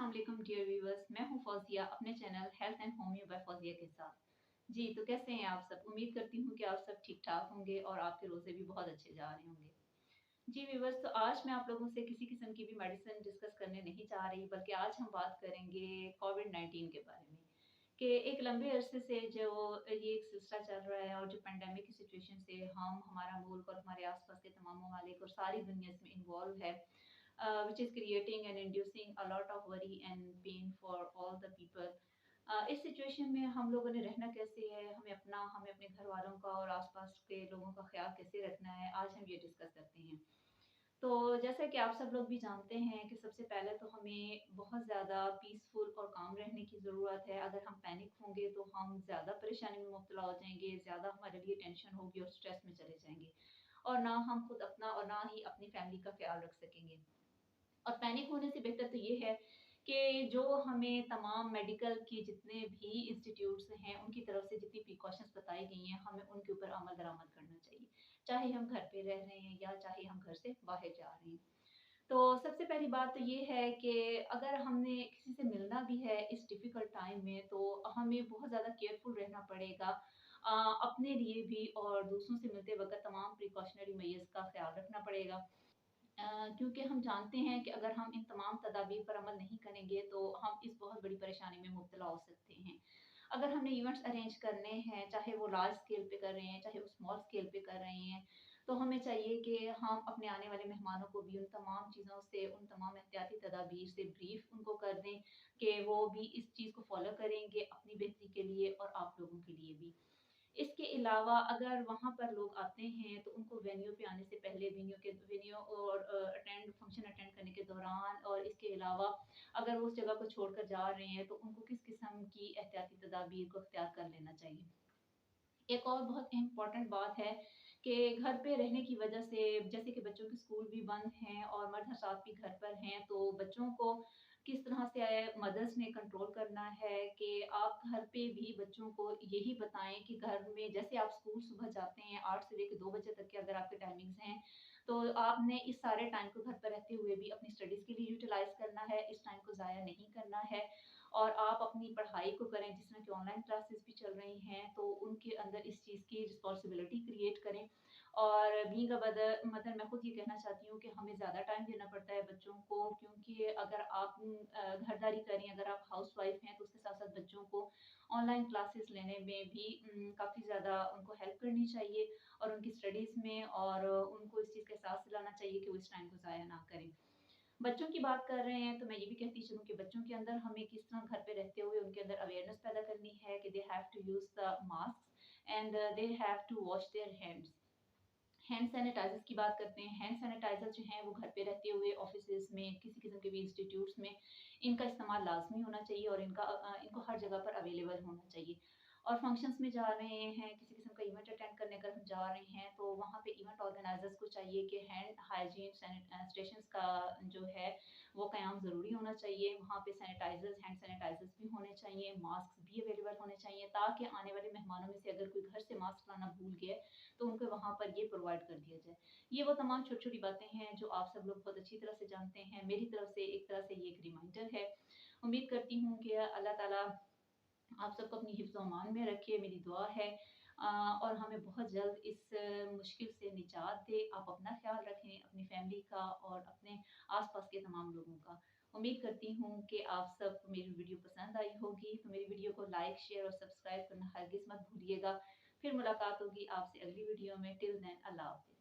अस्सलाम वालेकुम dear viewers, मैं हूं फौजिया अपने channel health and homeo by Fauzia के साथ। जी तो कैसे हैं आप सब? उम्मीद करती हूं कि आप सब ठीक ठाक होंगे और आपके रोज़े भी बहुत अच्छे जा रहे होंगे। जी व्यूअर्स, तो आज मैं आप लोगों से किसी किस्म की भी मेडिसिन डिस्कस करने नहीं चाह रही, बल्कि आज हम बात करेंगे कोविड-19 के बारे में कि एक लंबे अरसे से जो ये एक सिलसिला चल रहा है और जो पेंडेमिक की सिचुएशन से हमारा मुल्क और हमारे आस-पास के तमाम ममालिक और सारी दुनिया इसमें इन्वॉल्व है, which is creating and inducing a lot of worry and pain for all the people. इस सिचुएशन में हम लोगों ने रहना कैसे है, हमें अपने घर वालों का और आसपास के लोगों का ख्याल कैसे रखना है, आज हम ये डिस्कस करते हैं। तो जैसा कि आप सब लोग भी जानते हैं कि सबसे पहले तो हमें बहुत ज़्यादा पीसफुल और काम रहने की ज़रूरत है। अगर हम पैनिक होंगे तो हम ज़्यादा परेशानी में मुब्तला हो जाएँगे, ज़्यादा हमारे लिए टेंशन होगी और स्ट्रेस में चले जाएँगे और ना हम खुद अपना और ना ही अपनी फैमिली का ख्याल रख सकेंगे। और पैनिक होने से बेहतर तो ये है कि जो हमें तमाम मेडिकल के जितने भी इंस्टीट्यूट्स हैं, उनकी तरफ से जितनी प्रिकॉशंस बताई गई हैं, हमें उनके ऊपर अमल दरामद करना चाहिए। चाहे हम घर पे रह रहे हैं या चाहे हम घर से बाहर जा रहे हैं। तो सबसे पहली बात तो ये है कि अगर हमने किसी से मिलना भी है इस डिफ़िकल्ट टाइम में, तो हमें बहुत ज़्यादा केयरफुल रहना पड़ेगा। अपने लिए भी और दूसरों से मिलते वक़्त तमाम प्रिकॉशनरी मेजर्स का ख़्याल रखना पड़ेगा। क्योंकि हम जानते हैं कि अगर हम इन तमाम तदाबीर पर अमल नहीं करेंगे तो हम इस बहुत बड़ी परेशानी में मुब्तला हो सकते हैं। अगर हमने इवेंट्स अरेंज करने हैं, चाहे वो लार्ज स्केल पे कर रहे हैं, चाहे वो स्मॉल स्केल पे कर रहे हैं, तो हमें चाहिए कि हम अपने आने वाले मेहमानों को भी उन तमाम चीज़ों से, उन तमाम एहतियाती तदाबीर से ब्रीफ उनको कर दें कि वो भी इस चीज़ को फ़ॉलो करेंगे अपनी बेहतरी के लिए और आप लोगों के लिए भी। इसके अलावा अगर वहाँ पर लोग आते हैं तो उनको वेन्यू पे आने से पहले वेन्यू और फंक्शन अटेंड करने के दौरान और इसके अलावा अगर वो उस जगह को छोड़कर जा रहे हैं तो उनको किस किस्म की एहतियाती तदाबीर को इख्तियार कर लेना चाहिए। एक और बहुत इम्पोर्टेंट बात है कि घर पे रहने की वजह से जैसे कि बच्चों के स्कूल भी बंद हैं और मर्द हज़रात भी घर पर हैं, तो बच्चों को किस तरह से मदर्स ने कंट्रोल करना है कि आप घर पे भी बच्चों को यही बताएँ कि घर में जैसे आप स्कूल सुबह जाते हैं 8 से लेके 2 बजे तक के अगर आपके टाइमिंग्स हैं, तो आपने इस सारे टाइम को घर पर रहते हुए भी अपनी स्टडीज़ के लिए यूटिलाइज़ करना है, इस टाइम को ज़ाया नहीं करना है और आप अपनी पढ़ाई को करें। जिस तरह की ऑनलाइन क्लासेस भी चल रही हैं, तो उनके अंदर इस चीज़ की रिस्पॉन्सिबिलिटी क्रिएट करें। और बीइंग अ मदर मैं खुद ये कहना चाहती हूँ कि हमें ज़्यादा टाइम देना पड़ता है बच्चों को, क्योंकि अगर आप घरदारी करें, अगर आप हाउसवाइफ हैं, तो उसके साथ-साथ बच्चों को ऑनलाइन क्लासेस लेने में भी काफ़ी ज़्यादा उनको हेल्प करनी चाहिए और उनकी स्टडीज़ में और उनको इस चीज़ का एहसास दिलाना चाहिए कि वो इस टाइम को ज़ाया ना करें। बच्चों की बात कर रहे हैं तो मैं ये भी कहती चलूँ कि बच्चों के अंदर हमें किस तरह घर पे रहते हुए उनके अंदर अवेयरनेस पैदा करनी है कि they have to use the mask and they have to wash their hands. Hand sanitisers की बात करते हैं। हैंड सैनिटाइजर जो हैं वो घर पे रहते हुए ऑफिसेज़ में, किसी किस्म के भी इंस्टीट्यूट्स में इनका इस्तेमाल लाज़मी होना चाहिए और इनको हर जगह पर अवेलेबल होना चाहिए। और फंक्शंस में जा रहे हैं, किसी किस्म का इवेंट अटेंड करने अगर हम जा रहे हैं, तो वहाँ पे इवेंट ऑर्गेनाइज़र्स को चाहिए कि हैंड हाइजीन स्टेशंस का जो है वो क़याम ज़रूरी होना चाहिए। वहाँ पे हैंड सैनिटाइजर्स भी होने चाहिए, मास्क भी अवेलेबल होने चाहिए, ताकि आने वाले मेहमानों में से अगर कोई घर से मास्क लाना भूल गया है, तो उनको वहाँ पर ये प्रोवाइड कर दिया जाए। ये वो तमाम छोटी-छोटी बातें हैं जो आप सब लोग बहुत अच्छी तरह से जानते हैं। मेरी तरफ से एक तरह से ये एक रिमाइंडर है। उम्मीद करती हूँ कि अल्लाह ताला आप सबको अपनी हिफ्ज़ और अमान में रखे, मेरी दुआ है। और हमें बहुत जल्द इस मुश्किल से निजात दे। आप अपना ख़्याल रखें, अपनी फैमिली का और अपने आस-पास के तमाम लोगों का। उम्मीद करती हूँ कि आप सबको मेरी वीडियो पसंद आई होगी, तो मेरी वीडियो को लाइक, शेयर और सब्सक्राइब करना हरगिज़ मत भूलिएगा। फिर मुलाकात होगी आपसे अगली वीडियो में। टिल देन अल्लाह हाफ़िज़।